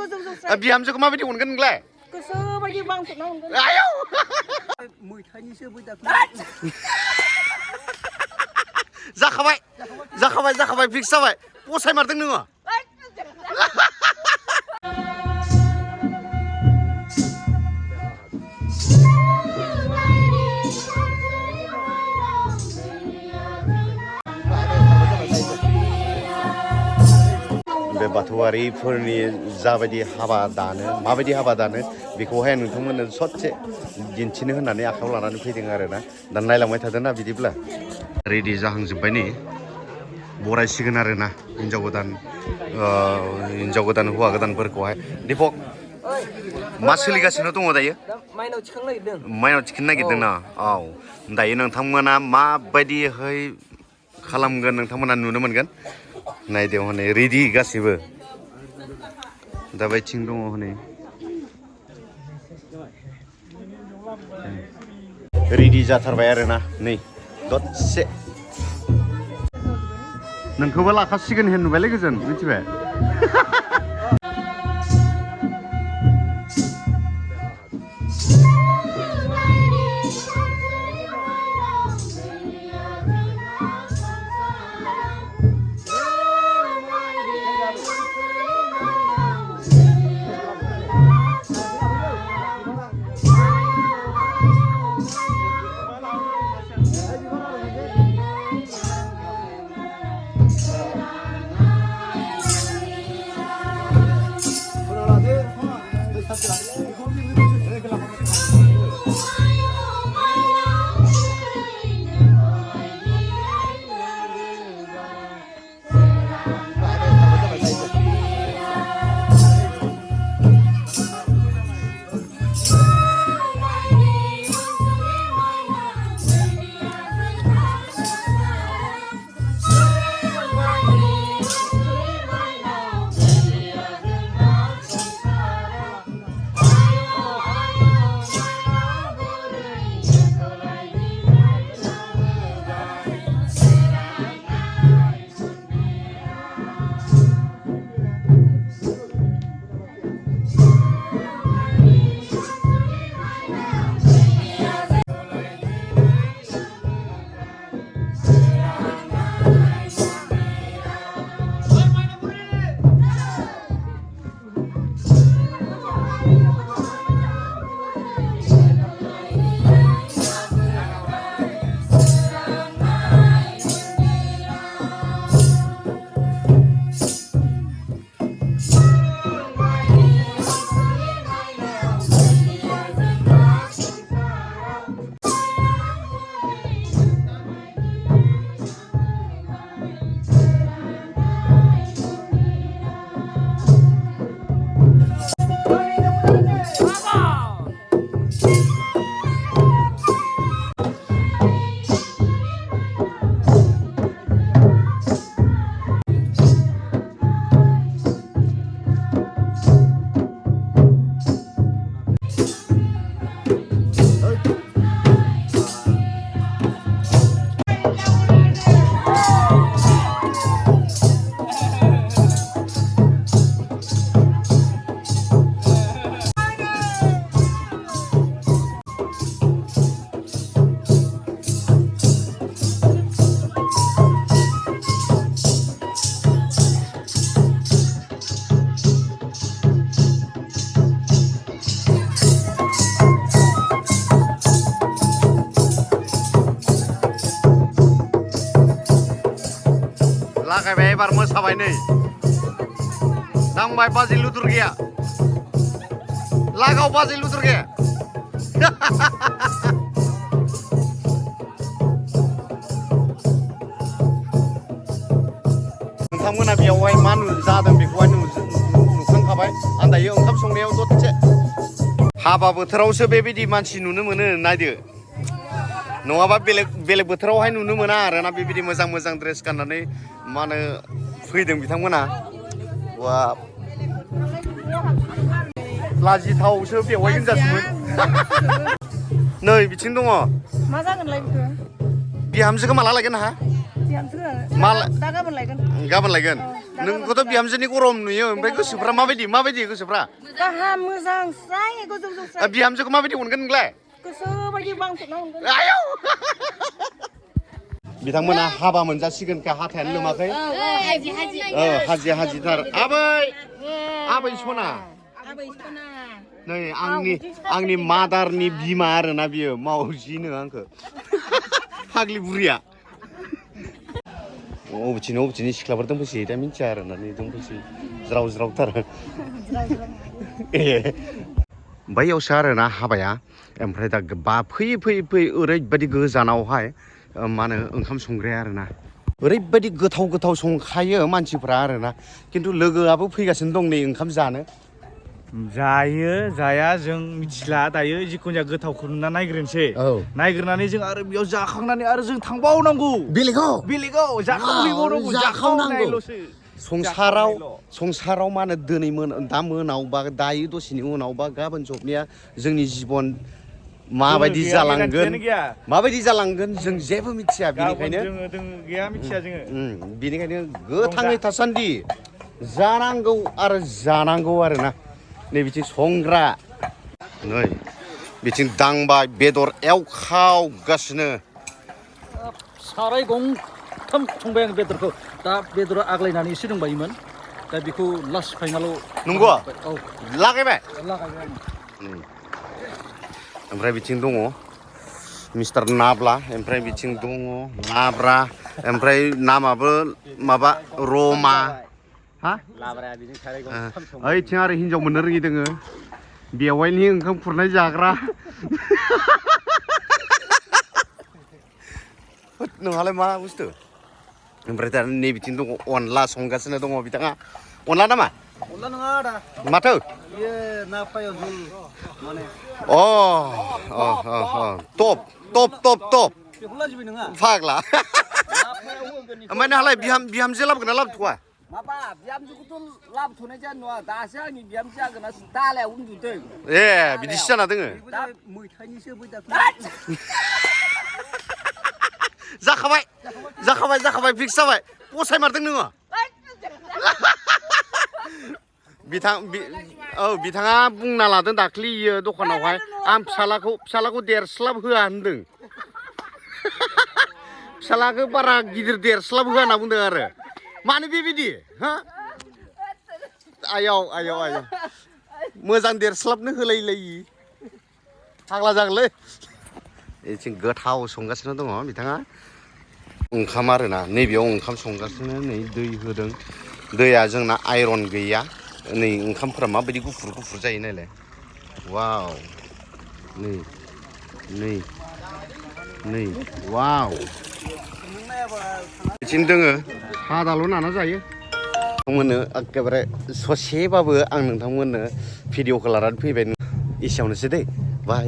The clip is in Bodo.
बिहामजोखौ माबायदि अनगोन नोंलाय गोसोबायदि बांफुना मोनगोन आयौ मैथानिसो जाखाबाय जाखाबाय जाखाबाय फिक्स जाबाय पसाय मारदों नोङो बे बाथौआरिफोरनि जाबायदि हाबा दानो माबायदि हाबा दानो बेखौहाय नोंथांमोननो ससे दिन्थिनो होननानै आखायाव लानानै फैदों आरोना दा नायलांबाय थादोंना बिदिब्ला रेडि जाहांजोब्बाय नै बरायसिगोन आरोना हिन्जाव गोदान हौवा गोदानफोरखौहाय दीपक मा सोलिगासिनो दङ दायो माइनाव थिखांनो नागिरदों माइनाव थिखोनो नागिरदों ना औ दायो नोंथांमोना माबायदियै खालामगोन नोंथांमोना नुनो मोनगोन नायदो हनै रेडि गासिबो दा बैथिं दङ हनै रेडि जाथारबाय आरोना नै दसे नोंखौबो लाखासिगोन होन नुबायलै गोजोन मिथिबाय लागायबाय एबार मोसाबाय नै दांबाय बाजै लुदुरगिया लागाव बाजै लुदुरगिया नोंथांमोना बेयावहाय मा जादों बेखौहाय नुखांखाबाय आं दायो ओंखाम संनायाव दसे हाबा बोथोरावसो बेबायदि मानसि नुनो मोनो नायदो नङाबा बेलेग बोथोरावहाय नुनो मोना आरोना बेबायदि मोजां मोजां ड्रेस गाननानै मा होनो फैदों बिथांमोना वा लाजिथावसो बेवहाय होनजासोमोन नै बिथिं दङ मा जागोनलाय बेखौ बिहामजोखौ माला लायगोन हा बिहामजोखौ दा गाबोन लायगोन गाबोन लायगोन नोंखौथ' बिहामजोनि गरम नुयो ओमफ्राय गोसोफ्रा माबायदि गोसोफ्रा गाहाम मोजां स्राय गोजौ स्राय बिहामजोखौ माबायदि अनगोन नोंलाय गोसोबायदि बांथुना मोनगोन आयौ बिथांमोना हाबा मोनजासिगोनखा हाथायानो लोमाखै हाजिथार आबै सना नै आंनि मादारनि बिमा आरोना बियो मावजिनो आंखौ फाग्लि बुरिया अबेथिंनि सिख्लाफोर दंफैसै दा मिथिया आरोना नै दंफैसै ज्रावथार बैयावसो आरोना हाबाया ओमफ्राय दा फैयै ओरैबायदि गोजानावहाय मा होनो ओंखाम संग्राया आरोना ओरैबायदि गोथाव संखायो मानसिफ्रा आरोना खिन्थु लोगोआबो फैगासिनो दं नै ओंखाम जानो जायो जाया जों मिथिला दायो जिखुनु जाया गोथावखौ नुना नायग्रोनोसै नायग्रोनानै जों आरो बेयाव जाखांनानै आरो जों थांबावनांगौ बेलेगाव जाखांनायल'सो संसाराव मा होनो दिनै दा मोनाव बा दायो दसेनि उनाव बा गाबोन सबनिया जोंनि जिबन माबायदि जालांगोन जों जेबो मिथिया बेनिखायनो बेनिखायनो गोथाङै थासान्दि जानांगौ आरोना नै बिथिं संग्रा नै बिथिं दांबाय बेदर एवखावगासिनो साराय गंथाम संबाय आं बेदरखौ दा बेदरा आग्लायनानै एसे दंबायोमोन दा बेखौ लास्ट फाइनालाव नंगौ औ लागायबाय लागायबाय ओमफ्राय बिथिं दङ मिस्टार नाब्ला ओमफ्राय बिथिं दङ लाब्रा ओमफ्राय नामाबो माबा रमा ओइथिं आरो हिनजाव मोननो रोङि दोङो बेवाइनि ओंखाम खुरनाय जाग्रा नोंहालाय मा बुस्थु ओमफ्राय दा नै बिथिं दङ अनला संगासिनो दङ बिथाङा अनला नामा अनला नङा आदा माथो बेयो ना फ्राय झुल माने टप बेखौ लाजिबाय नोङा फाग्ला ओमफ्राय नोंहालाय बिहामजो लाबोगोन ना लाबोथ'वा माबा बिहामजोखौथ' लाबोथ'नाय जाया नङा दासो आंनि बिहामजो जागोन दालायाव उन्दुदों ए बिदिसो जाना दोङो दा मैथानिसो जाखाबाय फिक्स जाबाय फसायमारदों नोङो बिथाङा बुंना लादों दाख्लि इयो दखानावहाय आं फिसालाखौ देरस्लाब होआ होनदों फिसालाखौ बारा गिदिर देरस्लाब होआ होनना बुंदों आरो मानो बेबायदि हा आयौ मोजां देरस्लाबनो होलायलायि फाग्ला जागोनलै एथिं गोथाव संगासिनो दङ बिथाङा ओंखाम आरोना नैबेयाव ओंखाम संगासिनो नै दै होदों दैया जोंना आइरन गैया नै ओंखामफोरा माबायदि गुफुर जायो नायलाय वाव नै वाव बिथिं दोङो सादाल' नाना जायो नोंथांमोननो एखेबारे ससेबाबो आं नोंथांमोननो भिडिअखौ लानानै फैबाय एसेयावनोसै दै बाय